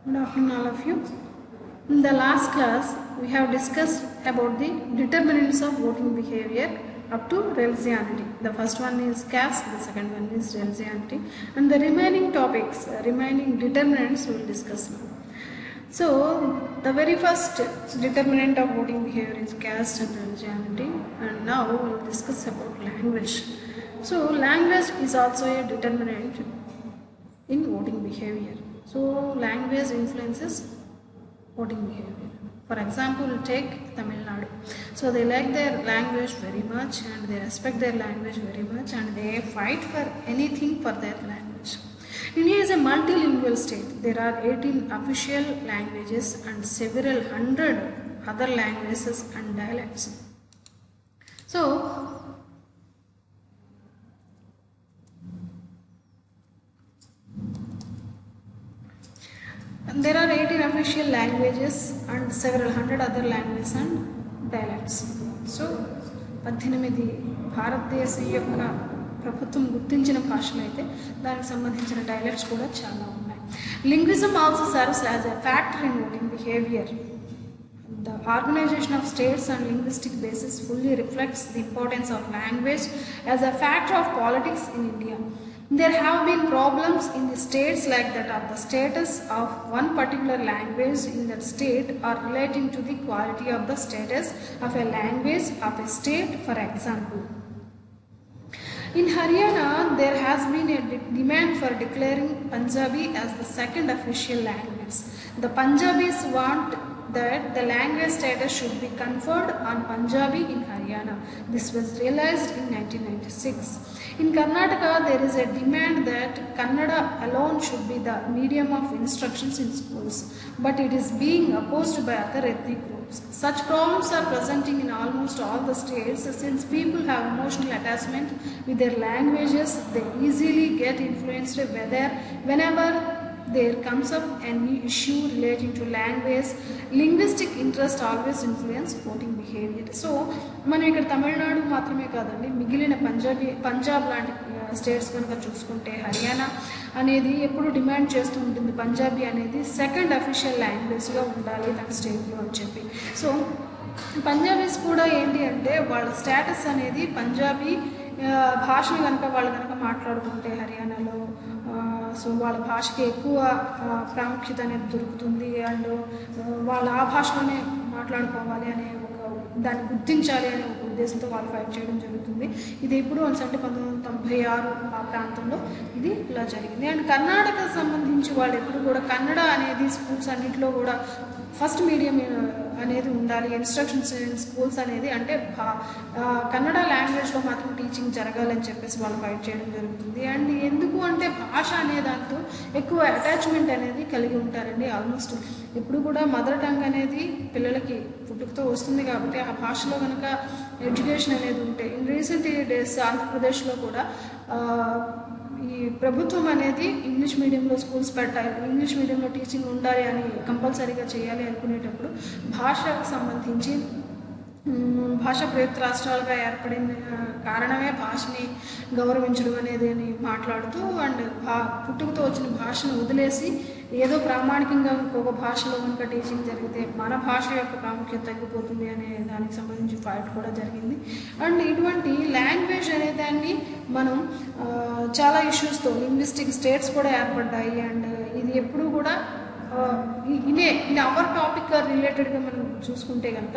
Good afternoon, all of you. In the last class, we have discussed about the determinants of voting behavior up to religiosity. The first one is caste, the second one is religiosity, and the remaining topics, remaining determinants, we will discuss now. So, the very first determinant of voting behavior is caste and religiosity, and now we will discuss about language. So, language is also a determinant in voting behavior. So, language influences voting behavior. For example, take Tamil Nadu. So, they like their language very much and they respect their language very much and they fight for anything for their language. India is a multilingual state. There are 18 official languages and several hundred other languages and dialects. So, there are 18 official languages and several hundred other languages and dialects. So, 18 భారతదేశం యొక్క ప్రభుత్వం గుర్తించిన భాషలు అయితే దానికి సంబంధించిన dialects కూడా చాలా ఉన్నాయి. లింగ్విజం also serves as a factor in voting behavior. The organization of states and linguistic basis fully reflects the importance of language as a factor of politics in India. There have been problems in the states like that of the status of one particular language in that state or relating to the quality of the status of a language of a state, for example. In Haryana, there has been a demand for declaring Punjabi as the second official language. The Punjabis want that the language status should be conferred on Punjabi in Haryana. This was realized in 1996. In Karnataka, there is a demand that Kannada alone should be the medium of instructions in schools, but it is being opposed by other ethnic groups. Such problems are presenting in almost all the states since people have emotional attachment with their languages. They easily get influenced whenever there comes up any issue relating to language. Linguistic interest always influence voting behavior. So, మనం ఇక్కడ తమిళనాడు మాత్రమే కాదండి, మిగిలిన పంజాబ్ లాంటి states కనుక చూసుకుంటే హర్యానా అనేది ఎప్పుడు డిమాండ్ చేస్తూ ఉంటుంది పంజాబీ అనేది సెకండ్ అఫీషియల్ లాంగ్వేజ్గా ఉండాలి తన స్టేట్లో అని చెప్పి. సో పంజాబీస్ కూడా ఏంటి అంటే వాళ్ళ స్టేటస్ అనేది పంజాబీ భాషను కనుక వాళ్ళు కనుక మాట్లాడుకుంటే హర్యానాలో సో వాళ్ళ భాషకి ఎక్కువ ప్రాముఖ్యత అనేది దొరుకుతుంది అండ్ వాళ్ళు ఆ భాషలోనే మాట్లాడుకోవాలి అనే ఒక దాన్ని గుర్తించాలి అనే ఒక ఉద్దేశంతో వాళ్ళు ఫైట్ చేయడం జరుగుతుంది. ఇది ఎప్పుడు అంటే 1996 ఆ ప్రాంతంలో ఇది ఇలా జరిగింది. అండ్ కర్ణాటక సంబంధించి వాళ్ళు ఎప్పుడు కూడా కన్నడ అనేది స్కూల్స్ అన్నింటిలో కూడా ఫస్ట్ మీడియం అనేది ఉండాలి, ఇన్స్ట్రక్షన్స్ ఇన్ స్కూల్స్ అనేది అంటే కన్నడ లాంగ్వేజ్లో మాత్రం టీచింగ్ జరగాలని చెప్పేసి వాళ్ళు ఫైట్ చేయడం జరుగుతుంది. అండ్ ఎందుకు అంటే భాష అనే దాంతో ఎక్కువ అటాచ్మెంట్ అనేది కలిగి ఉంటారండి. ఆల్మోస్ట్ ఎప్పుడు కూడా మదర్ టంగ్ అనేది పిల్లలకి పుట్టుకతో వస్తుంది కాబట్టి ఆ భాషలో కనుక ఎడ్యుకేషన్ అనేది ఉంటే ఇన్ రీసెంట్ డేస్ ఆంధ్రప్రదేశ్లో కూడా ఈ ప్రభుత్వం అనేది ఇంగ్లీష్ మీడియంలో స్కూల్స్ పెట్టాలి, ఇంగ్లీష్ మీడియంలో టీచింగ్ ఉండాలి అని కంపల్సరీగా చేయాలి అనుకునేటప్పుడు భాషకు సంబంధించి భాషా ప్రయుక్త రాష్ట్రాలుగా ఏర్పడిన కారణమే భాషని గౌరవించడం అనేది అని మాట్లాడుతూ అండ్ పుట్టుకతో వచ్చిన భాషను వదిలేసి ఏదో ప్రామాణికంగా ఇంకొక భాషలో కనుక టీచింగ్ జరిగితే మన భాష యొక్క ప్రాముఖ్యత తగ్గిపోతుంది అనే దానికి సంబంధించి ఫైట్ కూడా జరిగింది. అండ్ ఇటువంటి లాంగ్వేజ్ అనే దాన్ని మనం చాలా ఇష్యూస్తో లింగ్విస్టిక్ స్టేట్స్ కూడా ఏర్పడ్డాయి. అండ్ ఇది ఎప్పుడు కూడా ఇన్ అవర్ టాపిక్ రిలేటెడ్గా మనం చూసుకుంటే కనుక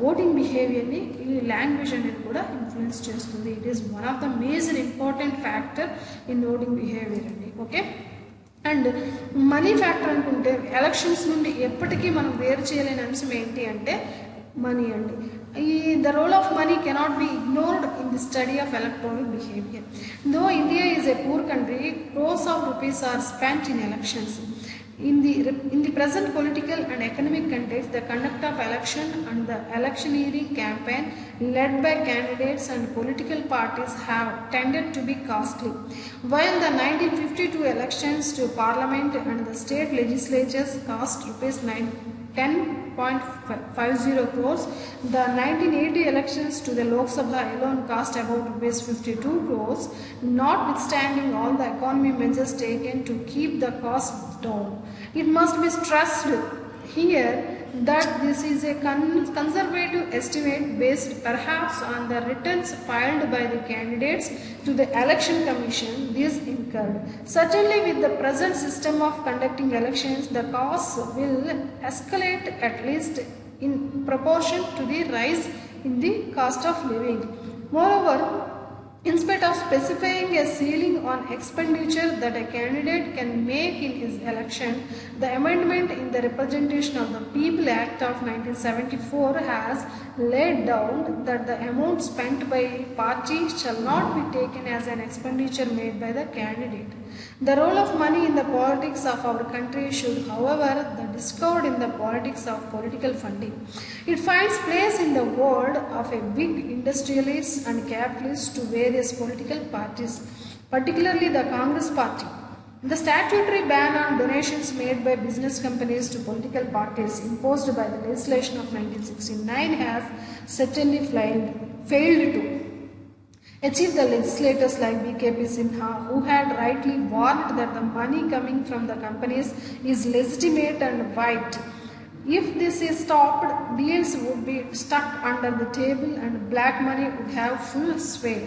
ఓటింగ్ బిహేవియర్ని ఈ లాంగ్వేజ్ అనేది కూడా ఇన్ఫ్లుయెన్స్ చేస్తుంది. It is one of the major important factor in voting behaviour అండి. ఓకే, అండ్ మనీ ఫ్యాక్టర్ అనుకుంటే ఎలక్షన్స్ నుండి ఎప్పటికీ మనం వేరు చేయలేని అంశం ఏంటి అంటే మనీ అండి. The role of money cannot be ignored in the study of electoral behavior. Though India is a poor country, crores of rupees are spent in elections. In the present political and economic context, the conduct of election and the electioneering campaign led by candidates and political parties have tended to be costly. While the 1952 elections to Parliament and the state legislatures cost rupees 10.50 crores, the 1980 elections to the Lok Sabha alone cost about rupees 52 crores, notwithstanding all the economy measures taken to keep the costs down. It must be stressed here that this is a conservative estimate based perhaps on the returns filed by the candidates to the election commission these incurred. Certainly with the present system of conducting elections, the costs will escalate at least in proportion to the rise in the cost of living. Moreover, in spite of specifying a ceiling on expenditure that a candidate can make in his election, the amendment in the Representation of the People Act of 1974 has laid down that the amount spent by a party shall not be taken as an expenditure made by the candidate. The role of money in the politics of our country should, however, be discovered in the politics of political funding. It finds place in the world of a big industrialists and capitalists to various political parties, particularly the Congress party. The statutory ban on donations made by business companies to political parties imposed by the legislation of 1969 has certainly failed to achieve the legislators like BKP Sinha, who had rightly warned that the money coming from the companies is legitimate and white. If this is stopped, deals would be stuck under the table and black money would have full sway.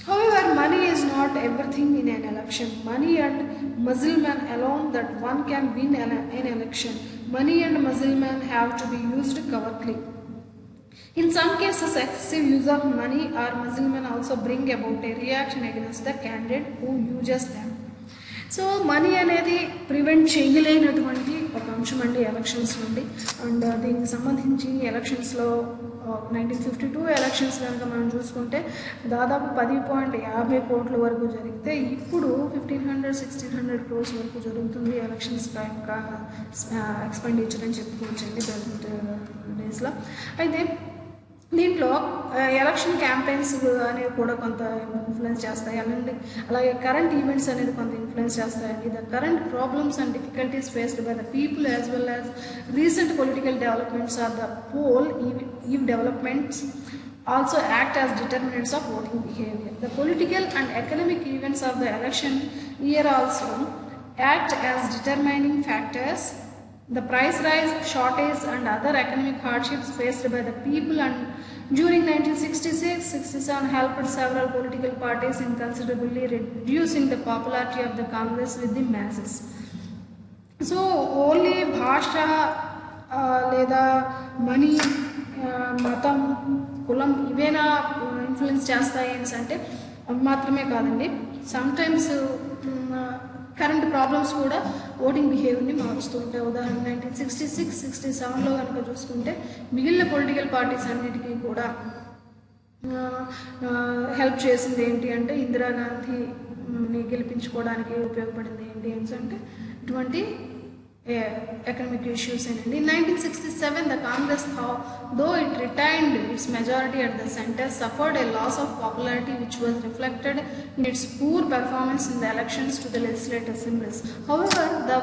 However, money is not everything in an election. Money and musclemen alone that one can win an election. Money and musclemen have to be used covertly. In some cases, excessive use of money or musclemen also bring about a reaction against the candidate who uses them. So money అనేది prevent చేయలేనటువంటి ఒక అంశం అండి elections నుండి. And దీనికి సంబంధించి ఎలక్షన్స్లో 1952 elections కనుక మనం చూసుకుంటే దాదాపు 10.50 కోట్ల వరకు జరిగితే ఇప్పుడు 1500-1600 క్రోర్స్ వరకు జరుగుతుంది ఎలక్షన్స్ యొక్క ఎక్స్పెండిచర్ అని చెప్పుకోవచ్చండి ప్రజెంట్ డేస్లో. అయితే దీంట్లో ఎలక్షన్ క్యాంపెయిన్స్ అనేవి కూడా కొంత ఇన్ఫ్లుయెన్స్ చేస్తాయి, అలాగే కరెంట్ ఈవెంట్స్ అనేది కొంత ఇన్ఫ్లుయెన్స్ చేస్తాయండి. The current problems and difficulties faced by the people as well as recent political developments are the poll eve developments also act as determinants of voting behavior. The political and economic events of the election year also act as determining factors. The price rise, shortage and other economic hardships faced by the people and during 1966-67 helped several political parties in considerably reducing the popularity of the Congress with the masses. So only bhasha లేదా money, మతం, కులం ఇవేనా influence చేస్తాయి అంటే మాత్రమే కాదండి. Sometimes current problems కూడా voting బిహేవియర్ని మారుస్తూ ఉంటాయి. ఉదాహరణ 1966-67లో కనుక చూసుకుంటే మిగిలిన పొలిటికల్ పార్టీస్ అన్నిటికీ కూడా హెల్ప్ చేసింది ఏంటి అంటే ఇందిరాగాంధీని గెలిపించుకోవడానికి ఉపయోగపడింది ఏంటి అంటే ఇటువంటి economic issues. In 1967, the Congress, though it retained its majority at the center, suffered a loss of popularity which was reflected in its poor performance in the elections to the legislative assemblies. However, the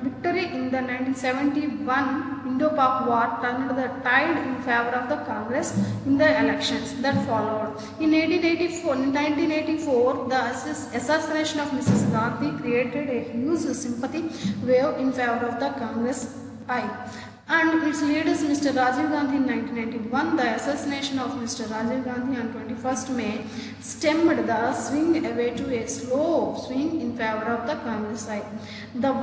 victory in the 1971 Indo-Pak War turned the tide in favor of the Congress in the elections that followed. In 1984, the assassination of Mrs. Gandhi created a huge sympathy wave in favor of the Congress and its leaders Mr. Rajiv Gandhi in 1991. The assassination of Mr. Rajiv Gandhi on 21st May stemmed the swing away to a slow swing in favor of the Congress side. The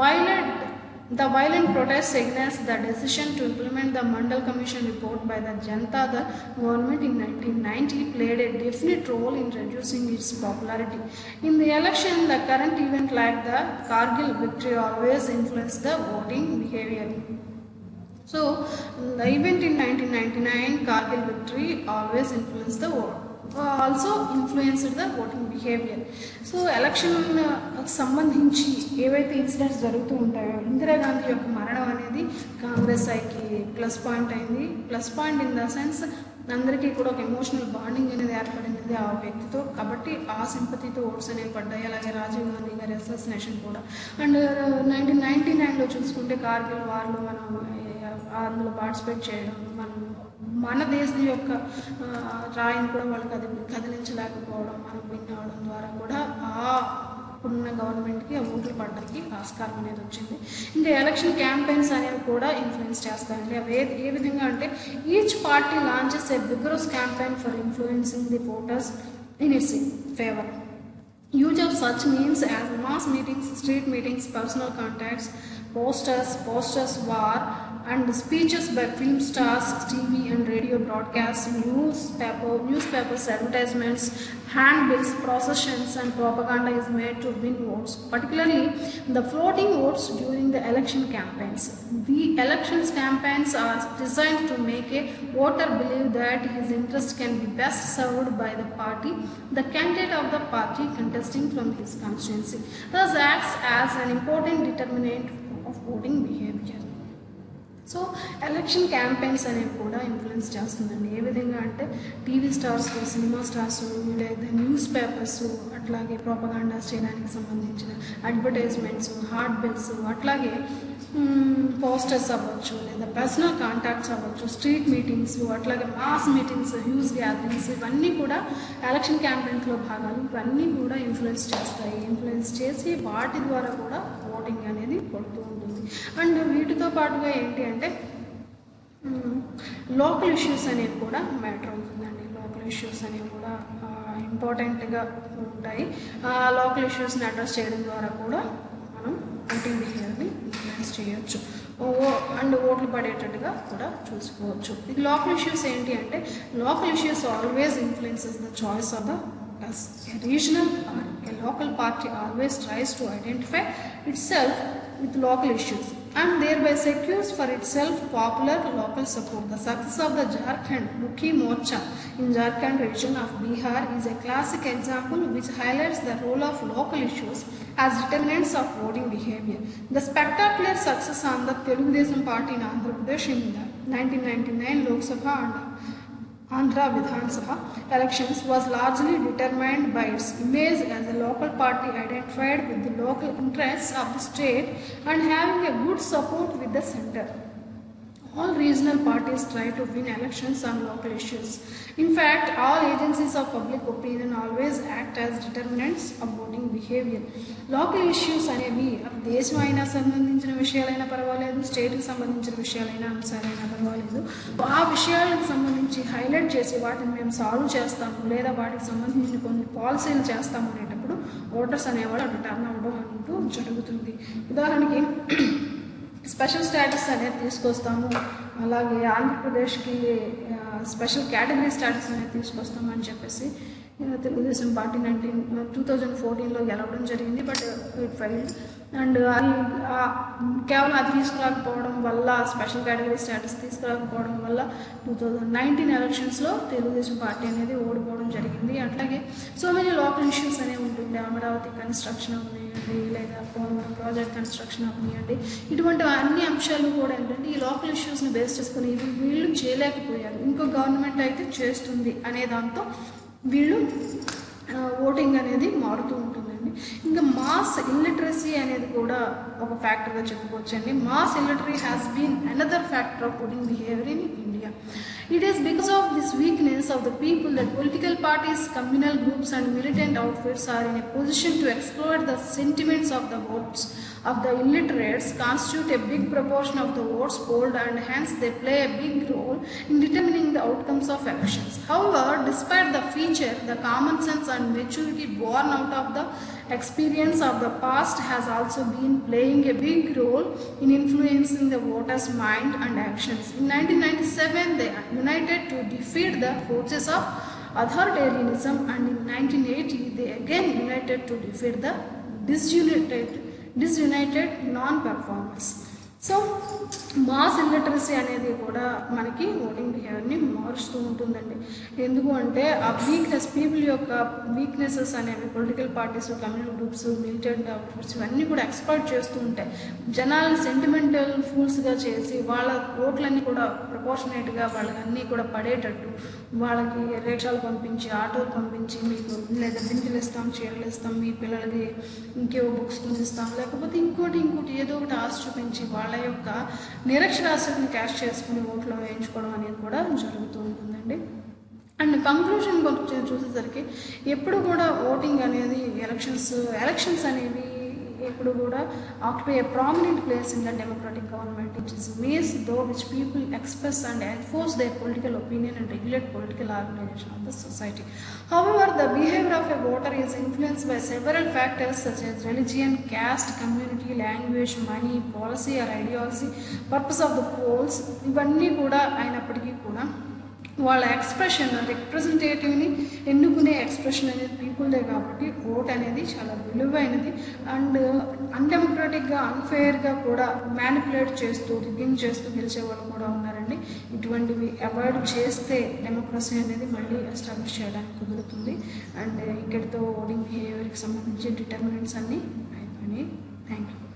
violent protests against the decision to implement the Mandal Commission report by the Janata Dal government in 1990 played a definite role in reducing its popularity. In the election, the current event like the Kargil victory always influenced the voting behavior. So, the event in 1999, Kargil victory, always influenced the vote. Also influenced the voting behavior. So election సంబంధించి ఏవైతే incidents జరుగుతూ ఉంటాయో ఇందిరాగాంధీ యొక్క మరణం అనేది కాంగ్రెస్ ఐకి plus point అయింది. Plus point in the sense అందరికీ కూడా ఒక ఎమోషనల్ బాండింగ్ అనేది ఏర్పడినది ఆ వ్యక్తితో, కాబట్టి ఆ సింపతితో ఓట్స్ అనేవి పడ్డాయి. అలాగే రాజీవ్ గాంధీ గారి అసాసినేషన్ కూడా. అండ్ 1999లో చూసుకుంటే కార్గిల్ వార్లో మనం అందులో పార్టిసిపేట్ చేయడం, మన దేశం యొక్క రాయిని కూడా వాళ్ళు కదిలించలేకపోవడం, మనం విన్ అవడం ద్వారా కూడా ఉన్న గవర్నమెంట్కి ఆ ఓట్లు పడడానికి ఆస్కారం అనేది వచ్చింది. ఇంకా ఎలక్షన్ క్యాంపెయిన్స్ అనేవి కూడా ఇన్ఫ్లుయెన్స్ చేస్తాయండి. అవి ఏ విధంగా అంటే each party launches A vigorous campaign for influencing the voters in it's favour. Use of such means as mass meetings, street meetings, personal contacts, posters, war, and speeches by film stars, TV and radio broadcasts, newspapers, advertisements, handbills, processions, and propaganda is made to win votes, particularly the floating votes during the election campaigns. The elections campaigns are designed to make a voter believe that his interest can be best served by the party, the candidate of the party contesting from his constituency, thus acts as an important determinant of voting behavior. So election campaigns అనేవి కూడా influence చేస్తుందండి. ఏ విధంగా అంటే TV stars, cinema stars, లేదా news papers, అట్లాగే ప్రోపగాండాస్ చేయడానికి సంబంధించిన advertisements, hard bills, అట్లాగే పోస్టర్స్ అవ్వచ్చు, లేదా పర్సనల్ కాంటాక్ట్స్ అవ్వచ్చు, స్ట్రీట్ మీటింగ్స్, అట్లాగే మాస్ మీటింగ్స్, హ్యూజ్ గ్యాదరింగ్స్, ఇవన్నీ కూడా ఎలక్షన్ క్యాంపెయిన్స్లో భాగాలు. ఇవన్నీ కూడా ఇన్ఫ్లుయెన్స్ చేస్తాయి. ఇన్ఫ్లుయెన్స్ చేసి వాటి ద్వారా కూడా ఓటింగ్ అనేది పడుతూ ఉంటుంది. అండ్ వీటితో పాటుగా ఏంటి అంటే లోకల్ ఇష్యూస్ అనేవి కూడా మ్యాటర్ అవుతుందండి. లోకల్ ఇష్యూస్ అనేవి కూడా ఇంపార్టెంట్గా ఉంటాయి. లోకల్ ఇష్యూస్ని అడ్రస్ చేయడం ద్వారా కూడా మనం ఓటింగ్ బిహేవియర్ని ఇన్ఫ్లుయెన్స్ చేయొచ్చు అండ్ ఓట్లు పడేటట్టుగా కూడా చూసుకోవచ్చు. ఈ లోకల్ ఇష్యూస్ ఏంటి అంటే local issues always influences the choice of the voters. A regional or a local party always tries to identify itself with local issues and thereby secures for itself popular local support. The success of the Jharkhand Mukhi Morcha in Jharkhand region of Bihar is a classic example which highlights the role of local issues as determinants of voting behavior. The spectacular success on the Telugu Desam party in Andhra Pradesh in the 1999 Lok Sabha and Andhra Vidhan Sabha elections was largely determined by its image as a local party identified with the local interests of the state and having a good support with the center. All regional parties try to win elections on local issues. In fact, all agencies of public opinion always act as determinants of voting behavior. Local issues అనేవి దేశం అయినా సంబంధించిన విషయాలైనా పర్వాలేదు, స్టేట్కి సంబంధించిన విషయాలైనా అంశాలైనా పర్వాలేదు, ఆ విషయాలకు సంబంధించి హైలైట్ చేసి వాటిని మేము సాల్వ్ చేస్తాము లేదా వాటికి సంబంధించిన కొన్ని పాలసీలు చేస్తాము అనేటప్పుడు ఓటర్స్ అనేవాళ్ళు అటు టర్న్ అవ్వడం అంటూ జరుగుతుంది. ఉదాహరణకి స్పెషల్ స్టాటస్ అనేది తీసుకొస్తాము, అలాగే ఆంధ్రప్రదేశ్కి స్పెషల్ కేటగిరీ స్టాటస్ అనేది తీసుకొస్తాము అని చెప్పేసి తెలుగుదేశం పార్టీ 2014లో గెలవడం జరిగింది. But it failed. అండ్ అది కేవలం అది తీసుకురాకపోవడం వల్ల, స్పెషల్ కేటగిరీ స్టేటస్ తీసుకురాకపోవడం వల్ల 2019 ఎలక్షన్స్లో తెలుగుదేశం పార్టీ అనేది ఓడిపోవడం జరిగింది. అట్లాగే సో మెనీ లోకల్ ఇష్యూస్ అనేవి ఉంటుంది. అమరావతి కన్స్ట్రక్షన్ అవనివ్వండి, లేదా పోలవరం ప్రాజెక్ట్ కన్స్ట్రక్షన్ అవనివ్వండి, ఇటువంటి అన్ని అంశాలు కూడా ఏంటంటే ఈ లోకల్ ఇష్యూస్ని బేస్ చేసుకుని ఇవి వీళ్ళు చేయలేకపోయారు, ఇంకో గవర్నమెంట్ అయితే చేస్తుంది అనే దాంతో వీళ్ళు ఓటింగ్ అనేది మారుతూ ఉంటుందండి. ఇంకా మాస్ ఇల్లిటరసీ అనేది కూడా ఒక ఫ్యాక్టర్గా చెప్పుకోవచ్చండి. Mass illiteracy has been another factor of voting behaviour in India. It is because of this weakness of the people that political parties, communal groups and militant outfits are in a position to exploit the sentiments of the votes of the illiterates, constitute a big proportion of the votes polled, and hence they play a big role in determining the outcomes of elections. However, despite the feature, the common sense and maturity born out of the experience of the past has also been playing a big role in influencing the voters' mind and actions. In 1997, they united to defeat the forces of authoritarianism, and in 1980, they again united to defeat the disunited non-performers. So mass illiteracy అనేది కూడా మనకి voting బిహేవియర్ని మారుస్తూ ఉంటుందండి. ఎందుకు అంటే ఆ weakness, people యొక్క weaknesses అనేవి political parties, communal groups, militant outfits ఇవన్నీ కూడా ఎక్స్‌ప్లాయిట్ చేస్తూ ఉంటాయి. జనాలను సెంటిమెంటల్ ఫూల్స్గా చేసి వాళ్ళ ఓట్లన్నీ కూడా ప్రపోర్షనేట్గా వాళ్ళన్నీ కూడా పడేటట్టు వాళ్ళకి రిక్షాలు పంపించి, ఆటోలు పంపించి, మీకు లేదా దిండులు ఇస్తాం, చీరలు ఇస్తాం, మీ పిల్లలకి ఇంకేవో బుక్స్ కొనిస్తాం, లేకపోతే ఇంకోటి ఏదో ఒకటి ఆశ చూపించి వాళ్ళ యొక్క నిరక్షరాస్యతని క్యాష్ చేసుకుని ఓట్లు వేయించుకోవడం అనేది కూడా జరుగుతూ ఉంటుందండి. అండ్ కంక్లూషన్ కొంచెం చూసేసరికి ఎప్పుడు కూడా ఓటింగ్ అనేది ఎలక్షన్స్ అనేవి ఎప్పుడు కూడా occupy A prominent place in the democratic government. It is means though which people express and enforce their political opinion and regulate political organization of the society. However, the behavior of a voter is influenced by several factors such as religion, caste, community, language, money, policy or ideology, purpose of the polls. ఇవన్నీ కూడా అయినప్పటికీ కూడా వాళ్ళ expression, రిప్రజెంటేటివ్ని ఎన్నుకునే expression అనేది పీపుల్దే కాబట్టి vote అనేది చాలా విలువైనది. అండ్ అన్డెమోక్రటిక్గా, అన్ఫెయిర్గా కూడా మ్యానిపులేట్ చేస్తూ, రిగ్గింగ్ చేస్తూ గెలిచే వాళ్ళు కూడా ఉన్నారండి. ఇటువంటివి అవాయిడ్ చేస్తే డెమోక్రసీ అనేది మళ్ళీ ఎస్టాబ్లిష్ చేయడానికి కుదురుతుంది. అండ్ ఇక్కడితో ఓటింగ్ బిహేవియర్కి సంబంధించి డిటర్మినెంట్స్ అన్నీ అయిపోయినాయి. Thank you.